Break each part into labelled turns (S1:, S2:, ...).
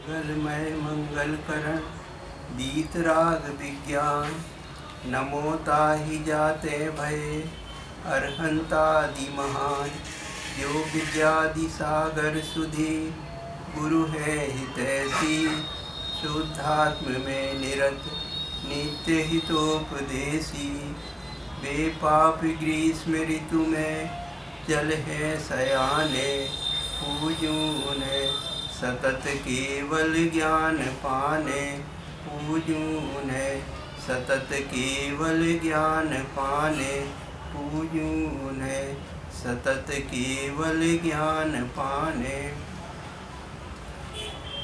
S1: मंगलमय मंगलकरण बीतराग विज्ञान। नमो ताहि जाते भय अरहंतादि महान। जो विद्यादि सागर सुधि गुरु है हितैषी। शुद्धात्म में निरत नित्य हितोपदेशी। वे पाप ग्रीष्म ऋतु में जल है सयाने। पूजून सतत केवल ज्ञान पाने। पूजून सतत केवल ज्ञान पाने। पूजून सतत केवल ज्ञान पाने।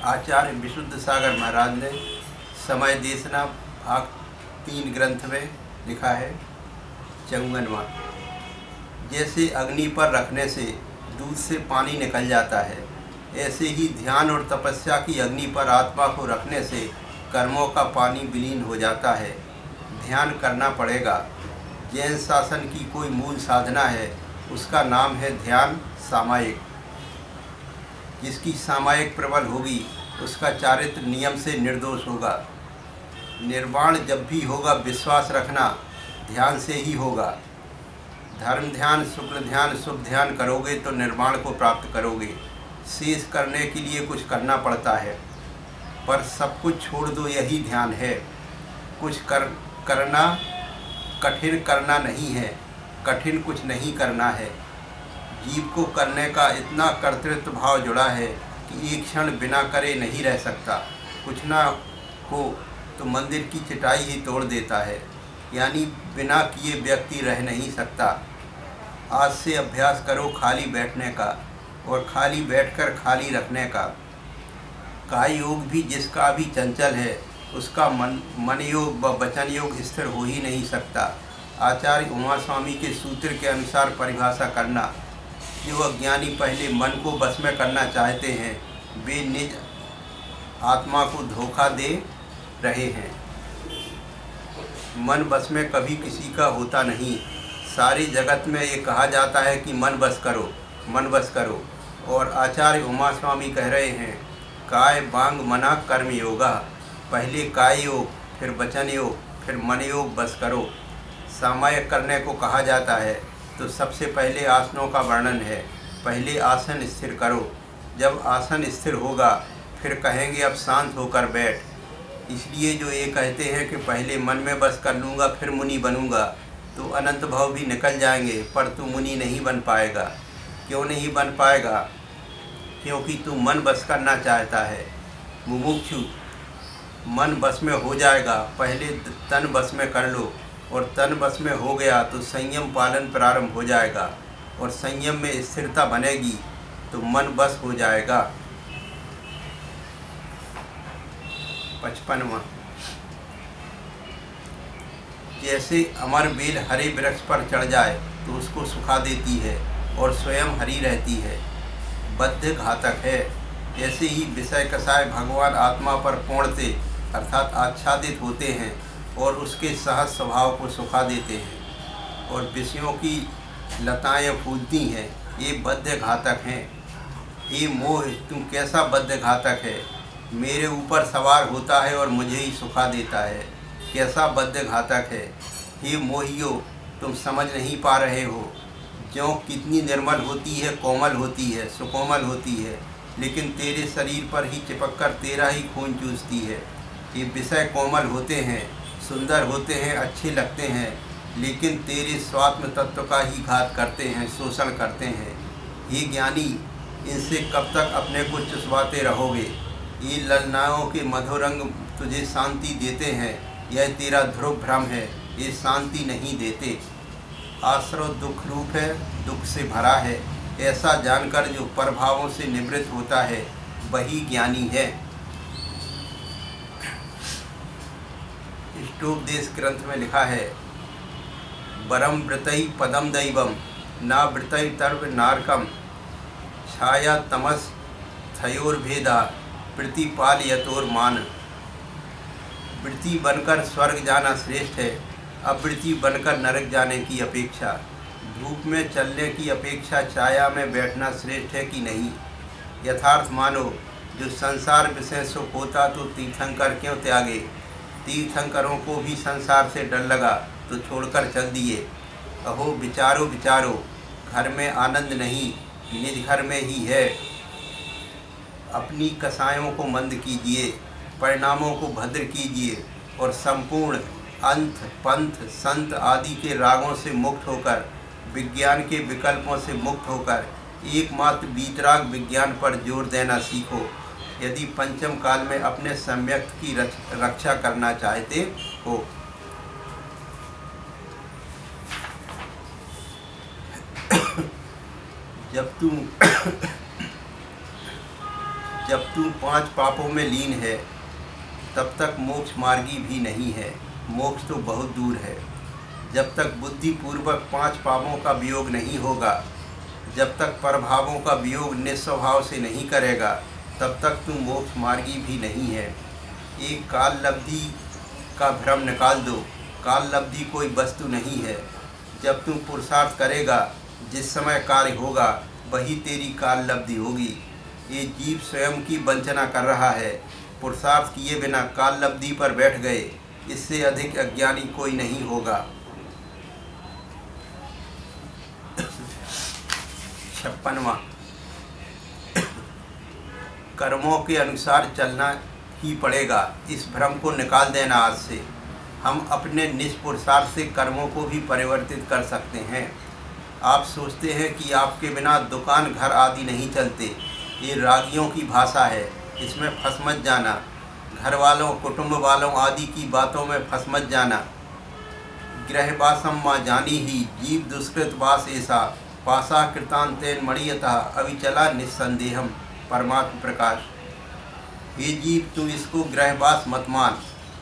S1: आचार्य विशुद्ध सागर महाराज ने समय देशना भाग 3 ग्रंथ में लिखा है 54वां। जैसे अग्नि पर रखने से दूध से पानी निकल जाता है, ऐसे ही ध्यान और तपस्या की अग्नि पर आत्मा को रखने से कर्मों का पानी विलीन हो जाता है। ध्यान करना पड़ेगा। जैन शासन की कोई मूल साधना है, उसका नाम है ध्यान सामायिक। जिसकी सामायिक प्रबल होगी उसका चारित्र नियम से निर्दोष होगा। निर्वाण जब भी होगा विश्वास रखना ध्यान से ही होगा। धर्म ध्यान, शुक्ल ध्यान, शुभ ध्यान करोगे तो निर्वाण को प्राप्त करोगे। शेष करने के लिए कुछ करना पड़ता है, पर सब कुछ छोड़ दो, यही ध्यान है। कुछ करना कठिन करना नहीं है, कठिन कुछ नहीं करना है। जीव को करने का इतना कर्तृत्व भाव जुड़ा है कि एक क्षण बिना करे नहीं रह सकता। कुछ ना हो तो मंदिर की चटाई ही तोड़ देता है, यानी बिना किए व्यक्ति रह नहीं सकता। आज से अभ्यास करो खाली बैठने का और खाली बैठकर खाली रखने का। काय योग भी जिसका भी चंचल है, उसका मन योग व वचन योग स्थिर हो ही नहीं सकता। आचार्य उमा स्वामी के सूत्र के अनुसार परिभाषा करना। जो अज्ञानी पहले मन को बस में करना चाहते हैं, वे निज आत्मा को धोखा दे रहे हैं। मन बस में कभी किसी का होता नहीं। सारी जगत में ये कहा जाता है कि मन बस करो, मन बस करो। और आचार्य उमा स्वामी कह रहे हैं, काय बांग मना कर्म योगा। पहले काय योग, फिर वचन योग, फिर मन योग बस करो। सामायिक करने को कहा जाता है तो सबसे पहले आसनों का वर्णन है। पहले आसन स्थिर करो। जब आसन स्थिर होगा फिर कहेंगे अब शांत होकर बैठ। इसलिए जो ये कहते हैं कि पहले मन में बस कर लूँगा फिर मुनि बनूँगा, तो अनंत भाव भी निकल जाएंगे, पर तू मुनि नहीं बन पाएगा। क्यों नहीं बन पाएगा? क्योंकि तू मन बस करना चाहता है। मुमुक्षु मन बस में हो जाएगा, पहले तन बस में कर लो, और तन बस में हो गया तो संयम पालन प्रारंभ हो जाएगा, और संयम में स्थिरता बनेगी तो मन बस हो जाएगा। 55वां। जैसे अमर बेल हरे वृक्ष पर चढ़ जाए तो उसको सुखा देती है और स्वयं हरी रहती है, बद्ध घातक है। ऐसे ही विषय कषाय भगवान आत्मा पर पूर्णते अर्थात आच्छादित होते हैं और उसके सहज स्वभाव को सुखा देते हैं, और विषयों की लताएँ फूलती हैं, ये बद्ध घातक हैं। ये मोह, तुम कैसा बद्ध घातक है? मेरे ऊपर सवार होता है और मुझे ही सुखा देता है, कैसा बद्ध घातक है। ये मोहियो, तुम समझ नहीं पा रहे हो। ज्यों कितनी निर्मल होती है, कोमल होती है, सुकोमल होती है, लेकिन तेरे शरीर पर ही चिपक कर तेरा ही खून चूसती है। ये विषय कोमल होते हैं, सुंदर होते हैं, अच्छे लगते हैं, लेकिन तेरे स्वात्म तत्व का ही घात करते हैं, शोषण करते हैं। ये ज्ञानी, इनसे कब तक अपने को चुसवाते रहोगे? ये ललनाओं के मधुरंग तुझे शांति देते हैं, यह तेरा ध्रुव भ्रम है, ये शांति नहीं देते। आश्रव दुख रूप है, दुख से भरा है, ऐसा जानकर जो प्रभावों से निवृत्त होता है वही ज्ञानी है। इष्टोपदेश ग्रंथ में लिखा है, वरम वृतई पदम दैवम ना वृतई तर्व नारकम छाया तमस थयोर्भेदा प्रतिपाल यतोर मान। वृत्ति बनकर स्वर्ग जाना श्रेष्ठ है, अवृत्ति बनकर नरक जाने की अपेक्षा। धूप में चलने की अपेक्षा छाया में बैठना श्रेष्ठ है कि नहीं? यथार्थ मानो जो संसार विषय सुख होता तो तीर्थंकर क्यों त्यागे। तीर्थंकरों को भी संसार से डर लगा तो छोड़कर चल दिए। अहो विचारो विचारो, घर में आनंद नहीं निज घर में ही है। अपनी कसायों को मंद कीजिए, परिणामों को भद्र कीजिए और संपूर्ण अंत पंथ संत आदि के रागों से मुक्त होकर, विज्ञान के विकल्पों से मुक्त होकर एकमात्र वीतराग विज्ञान पर जोर देना सीखो, यदि पंचम काल में अपने सम्यक की रक्षा करना चाहते हो। जब तू 5 पापों में लीन है तब तक मोक्ष मार्गी भी नहीं है। मोक्ष तो बहुत दूर है। जब तक बुद्धि पूर्वक 5 पापों का वियोग नहीं होगा, जब तक परभावों का वियोग निस्वभाव से नहीं करेगा, तब तक तू मोक्ष मार्गी भी नहीं है। एक काल लब्धि का भ्रम निकाल दो। काल लब्धि कोई वस्तु नहीं है। जब तू पुरुषार्थ करेगा, जिस समय कार्य होगा वही तेरी काल लब्धि होगी। ये जीव स्वयं की वंचना कर रहा है। पुरुषार्थ किए बिना काल लब्धि पर बैठ गए, इससे अधिक अज्ञानी कोई नहीं होगा। 56वां, कर्मों के अनुसार चलना ही पड़ेगा। इस भ्रम को निकाल देना आज से। हम अपने निष्पुरुषार्थ से कर्मों को भी परिवर्तित कर सकते हैं। आप सोचते हैं कि आपके बिना दुकान घर आदि नहीं चलते। ये रागियों की भाषा है, इसमें फंस मत जाना। घर वालों कुटुंब वालों आदि की बातों में फंस मत जाना। गृहवासम माँ जानी ही जीव दुष्कृत वास ऐसा, पासा कृतांतेन मणियतः अविचला निस्संदेहम परमात्म प्रकाश। हे जीव, तू इसको गृहवास मत मान,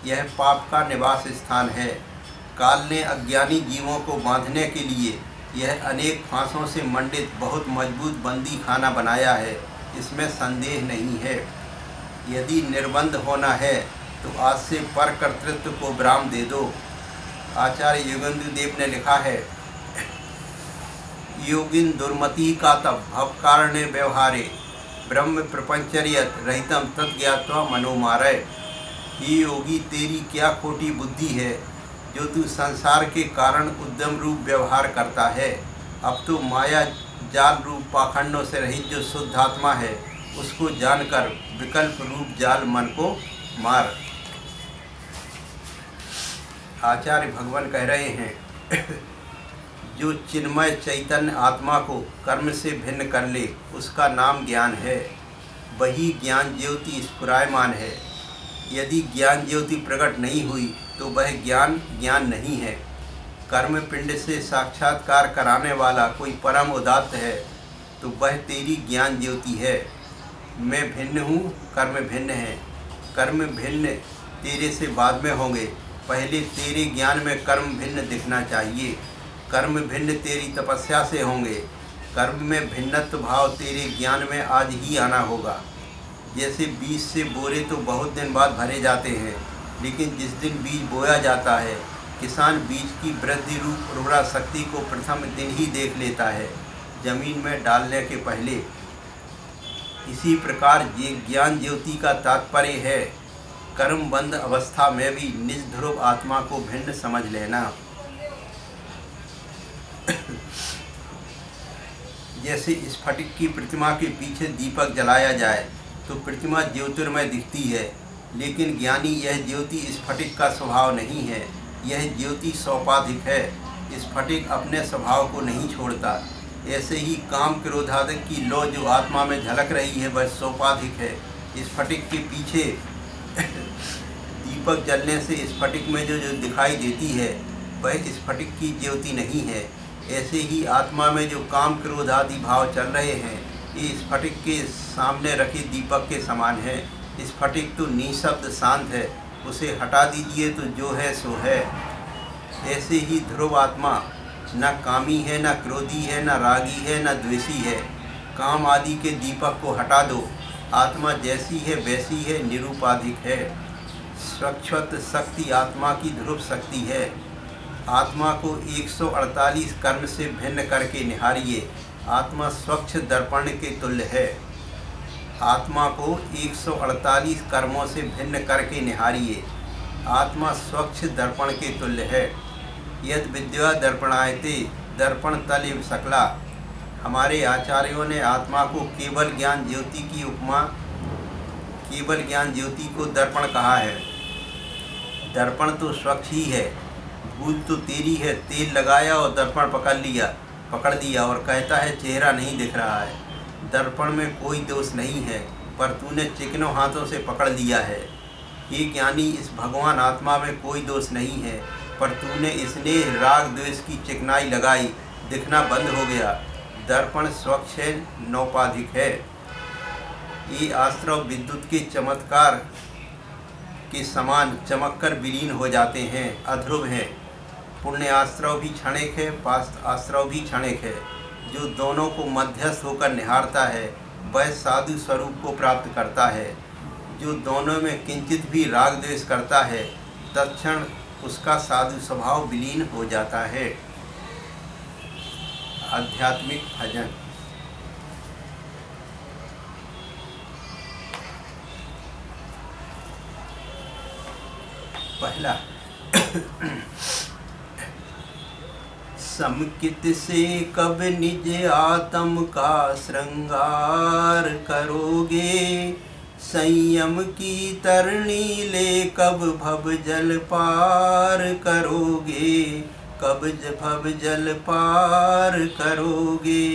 S1: यह पाप का निवास स्थान है। काल ने अज्ञानी जीवों को बांधने के लिए यह अनेक फांसों से मंडित बहुत मजबूत बंदी खाना बनाया है, इसमें संदेह नहीं है। यदि निर्बंध होना है तो आज से पर कर्तृत्व को विराम दे दो। आचार्य योगेंद्र देव ने लिखा है, योगिन दुर्मति का तब भव कारणे व्यवहारे ब्रह्म प्रपंचर्यत रहितम तत्ज्ञात्वा मनोमारय। ये योगी, तेरी क्या खोटी बुद्धि है जो तू संसार के कारण उद्यम रूप व्यवहार करता है। अब तो माया जाल रूप पाखंडों से रहित जो शुद्ध आत्मा है, उसको जानकर विकल्प रूप जाल मन को मार। आचार्य भगवान कह रहे हैं, जो चिन्मय चैतन्य आत्मा को कर्म से भिन्न कर ले, उसका नाम ज्ञान है। वही ज्ञान ज्योति स्फुरायमान है। यदि ज्ञान ज्योति प्रकट नहीं हुई तो वह ज्ञान ज्ञान नहीं है। कर्म पिंड से साक्षात्कार कराने वाला कोई परम उदात्त है तो वह तेरी ज्ञान ज्योति है। मैं भिन्न हूँ, कर्म भिन्न है। कर्म भिन्न तेरे से बाद में होंगे, पहले तेरे ज्ञान में कर्म भिन्न दिखना चाहिए। कर्म भिन्न तेरी तपस्या से होंगे। कर्म में भिन्नत्व भाव तेरे ज्ञान में आज ही आना होगा। जैसे बीज से बोरे तो बहुत दिन बाद भरे जाते हैं, लेकिन जिस दिन बीज बोया जाता है, किसान बीज की वृद्धि रूप उर्वरा शक्ति को प्रथम दिन ही देख लेता है, जमीन में डालने के पहले। इसी प्रकार ये ज्ञान ज्योति का तात्पर्य है, कर्म बंद अवस्था में भी निज ध्रुव आत्मा को भिन्न समझ लेना। जैसे स्फटिक की प्रतिमा के पीछे दीपक जलाया जाए तो प्रतिमा ज्योतिर्मय दिखती है, लेकिन ज्ञानी यह ज्योति स्फटिक का स्वभाव नहीं है, यह ज्योति सौपाधिक है। स्फटिक अपने स्वभाव को नहीं छोड़ता। ऐसे ही काम क्रोधादि की लौ जो आत्मा में झलक रही है वह सौपाधिक है। स्फटिक के पीछे दीपक जलने से स्फटिक में जो दिखाई देती है वह स्फटिक की ज्योति नहीं है। ऐसे ही आत्मा में जो काम क्रोध आदि भाव चल रहे हैं, ये स्फटिक के सामने रखे दीपक के समान है। स्फटिक तो निशब्द शांत है, उसे हटा दीजिए तो जो है सो है। ऐसे ही ध्रुव आत्मा न कामी है, न क्रोधी है, न रागी है, न द्वेषी है। काम आदि के दीपक को हटा दो, आत्मा जैसी है वैसी है, निरूपाधिक है। स्वच्छत शक्ति आत्मा की ध्रुव शक्ति है। आत्मा को 148 कर्म से भिन्न करके निहारिए। आत्मा स्वच्छ दर्पण के तुल्य है। आत्मा को 148 कर्मों से भिन्न करके निहारिए। आत्मा स्वच्छ दर्पण के तुल्य है। यद विद्या दर्पणायते दर्पण तलिव सकला। हमारे आचार्यों ने आत्मा को केवल ज्ञान ज्योति की उपमा, केवल ज्ञान ज्योति को दर्पण कहा है। दर्पण तो स्वच्छ ही है, भूल तो तेरी है। तेल लगाया और दर्पण पकड़ दिया और कहता है चेहरा नहीं दिख रहा है। दर्पण में कोई दोष नहीं है, पर तूने चिकनों हाथों से पकड़ लिया है। हे ज्ञानी, इस भगवान आत्मा में कोई दोष नहीं है, पर तूने इसने राग द्वेष की चिकनाई लगाई, दिखना बंद हो गया। दर्पण स्वच्छ है, नौपाधिक है। ये आश्रव विद्युत के चमत्कार के समान चमककर विलीन हो जाते हैं, अध्रुव हैं। पुण्य आश्रव भी क्षणिक है, पाप आश्रव भी क्षणिक है। जो दोनों को मध्यस्थ होकर निहारता है वह साधु स्वरूप को प्राप्त करता है। जो दोनों में किंचित भी राग द्वेष करता है तत्क्षण उसका साधु स्वभाव विलीन हो जाता है। आध्यात्मिक भजन। पहला, समकित से कब निज आत्म का श्रृंगार करोगे। संयम की तरणी ले कब भव जल पार करोगे। कब भव जल पार करोगे।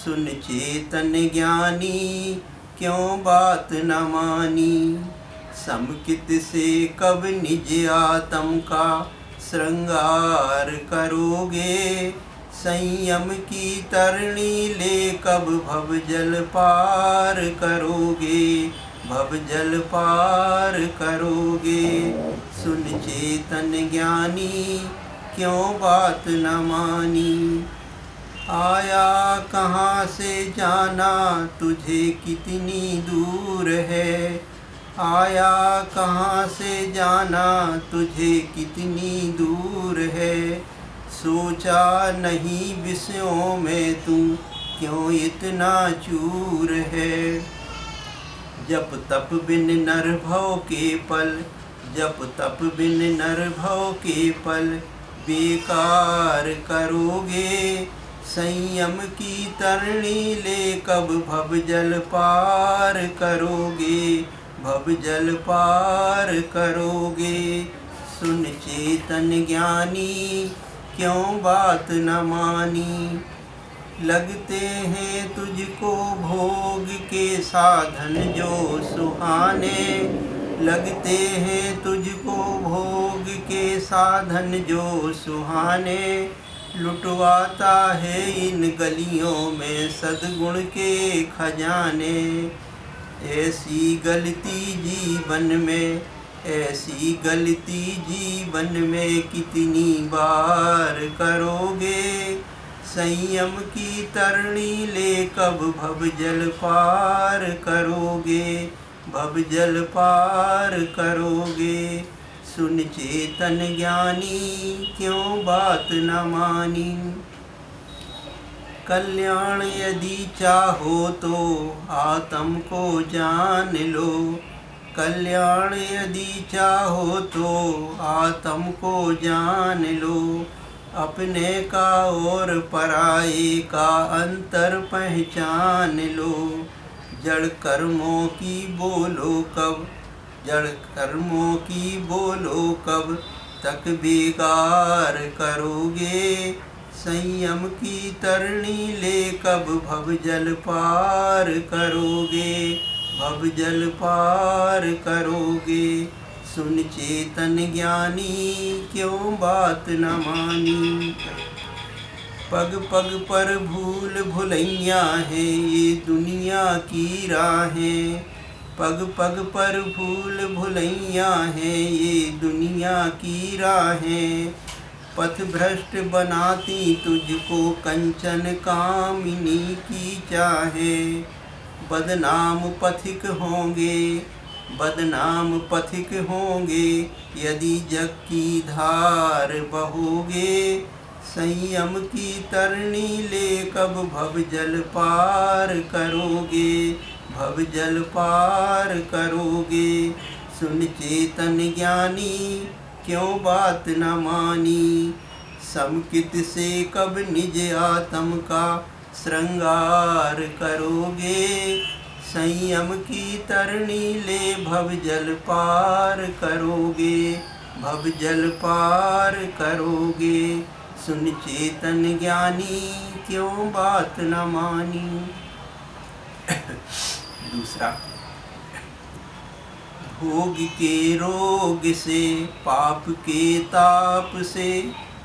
S1: सुन चेतन ज्ञानी क्यों बात न मानी। समकित से कब निज आत्म का श्रृंगार करोगे। संयम की तरणी ले कब भव जल पार करोगे। भव जल पार करोगे। सुन चेतन ज्ञानी क्यों बात न मानी। आया कहाँ से जाना तुझे कितनी दूर है। आया कहाँ से जाना तुझे कितनी दूर है। सोचा नहीं विषयों में तू क्यों इतना चूर है। जप तप बिन नर भव के पल। जप तप बिन नर भव के पल बेकार करोगे। संयम की तरणी ले कब भव जल पार करोगे। भव जल पार करोगे। सुन चेतन ज्ञानी क्यों बात न मानी। लगते हैं तुझको भोग के साधन जो सुहाने। लगते हैं तुझको भोग के साधन जो सुहाने। लुटवाता है इन गलियों में सद्गुण के खजाने। ऐसी गलती जीवन में, ऐसी गलती जीवन में कितनी बार करोगे। संयम की तरणी ले कब भव जल पार करोगे। भव जल पार करोगे। सुन चेतन ज्ञानी क्यों बात न मानी। कल्याण यदि चाहो तो आत्म को जान लो। कल्याण यदि चाहो तो आत्म को जान लो। अपने का और पराये का अंतर पहचान लो। जड़ कर्मों की बोलो कब। जड़ कर्मों की बोलो कब तक बेकार करोगे। संयम की तरणी ले कब भव जल पार करोगे। भव जल पार करोगे। सुन चेतन ज्ञानी क्यों बात न मानी। पग पग पर भूल भुलैया है ये दुनिया की राहें। पग पग पर भूल भुलैया है ये दुनिया की राहें। पथ भ्रष्ट बनाती तुझको कंचन कामिनी की चाहे। बदनाम पथिक होंगे, बदनाम पथिक होंगे यदि जग की धार बहोगे। संयम की तरणी ले कब भव जल पार करोगे। भव जल पार करोगे। सुन चेतन ज्ञानी क्यों बात न मानी। समकित से कब निज आत्म का श्रृंगार करोगे। संयम की तरणी ले भव जल पार करोगे। भव जल पार करोगे। सुन चेतन ज्ञानी क्यों बात न मानी। दूसरा, भोग के रोग से पाप के ताप से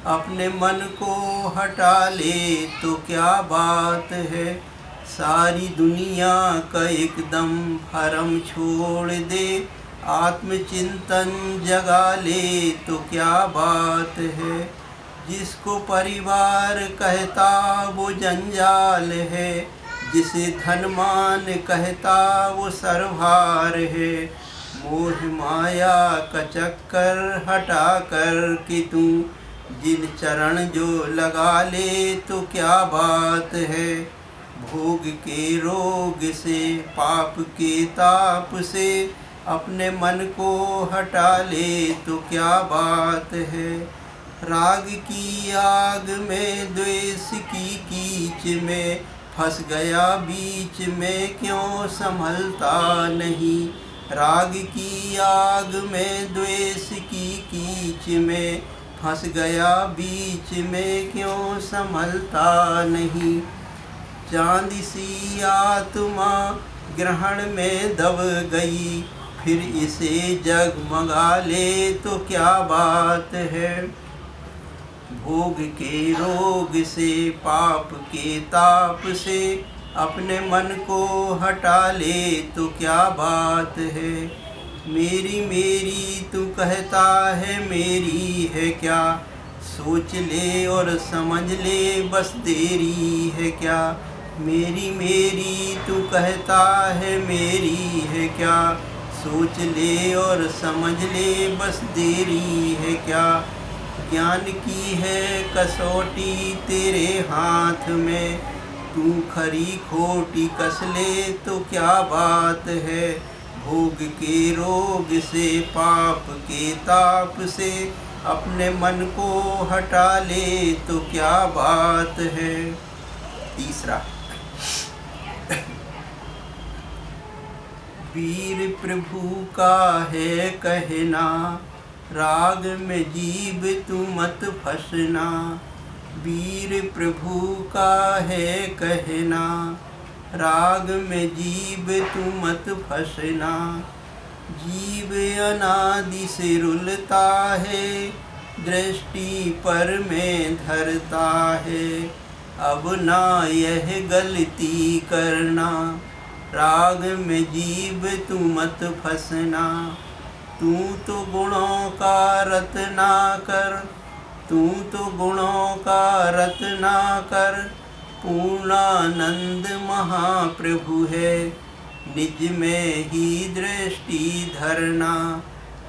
S1: अपने मन को हटा ले तो क्या बात है। सारी दुनिया का एकदम भरम छोड़ दे, आत्मचिंतन जगा ले तो क्या बात है। जिसको परिवार कहता वो जंजाल है, जिसे धनमान कहता वो सरभार है। मोह माया का चक्कर हटा कर कि तू जिन चरण जो लगा ले तो क्या बात है। भोग के रोग से पाप के ताप से अपने मन को हटा ले तो क्या बात है। राग की आग में द्वेष की कीच में फंस गया बीच में क्यों संभलता नहीं। राग की आग में द्वेष की कीच में फंस गया बीच में क्यों संभलता नहीं। चांद सी आत्मा ग्रहण में दब गई, फिर इसे जगमगा ले तो क्या बात है। भोग के रोग से पाप के ताप से अपने मन को हटा ले तो क्या बात है। मेरी मेरी तू कहता है मेरी है क्या, सोच ले और समझ ले बस देरी है क्या। मेरी मेरी तू कहता है मेरी है क्या, सोच ले और समझ ले बस देरी है क्या। ज्ञान की है कसौटी तेरे हाथ में, तू खरी खोटी कस ले तो क्या बात है। भोग के रोग से पाप के ताप से अपने मन को हटा ले तो क्या बात है। तीसरा, वीर प्रभु का है कहना, राग में जीव तू मत फंसना। वीर प्रभु का है कहना, राग में जीव तू मत फंसना। जीव अनादि से रुलता है, दृष्टि पर में धरता है। अब ना यह गलती करना, राग में जीव तू मत फंसना। तू तो गुणों का रत्ना कर, तू तो गुणों का रत्ना कर। पूर्णानंद महाप्रभु है, निज में ही दृष्टि धरना।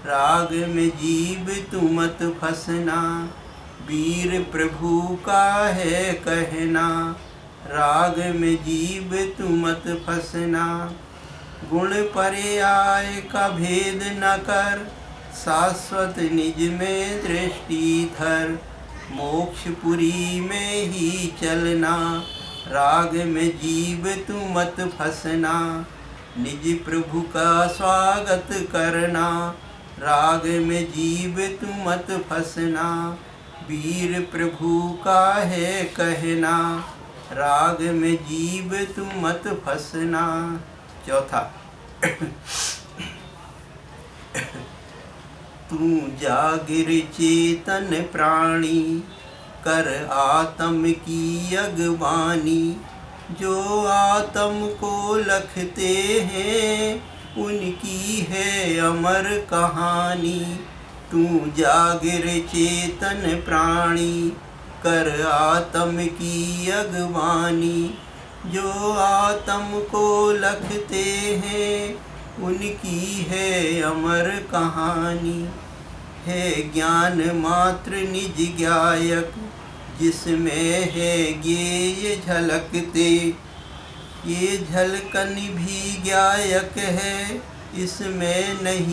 S1: राग में जीव तू मत फंसना। वीर प्रभु का है कहना, राग में जीव तू मत फंसना। गुण पर्याय का भेद न कर, शाश्वत निज में दृष्टि धर। मोक्षपुरी में ही चलना, राग में जीव तू मत फंसना। निज प्रभु का स्वागत करना, राग में जीव तू मत फंसना। वीर प्रभु का है कहना, राग में जीव तू मत फंसना। चौथा, तू जागिर चेतन प्राणी, कर आत्म की अगवानी। जो आत्म को लखते हैं, उनकी है अमर कहानी। तू जागिर चेतन प्राणी, कर आत्म की अगवानी। जो आत्म को लखते हैं, उनकी है अमर कहानी। है ज्ञान मात्र निज ज्ञायक, जिसमें है ज्ञेय झलकते। ये झलकन भी गायक है, इसमें नहीं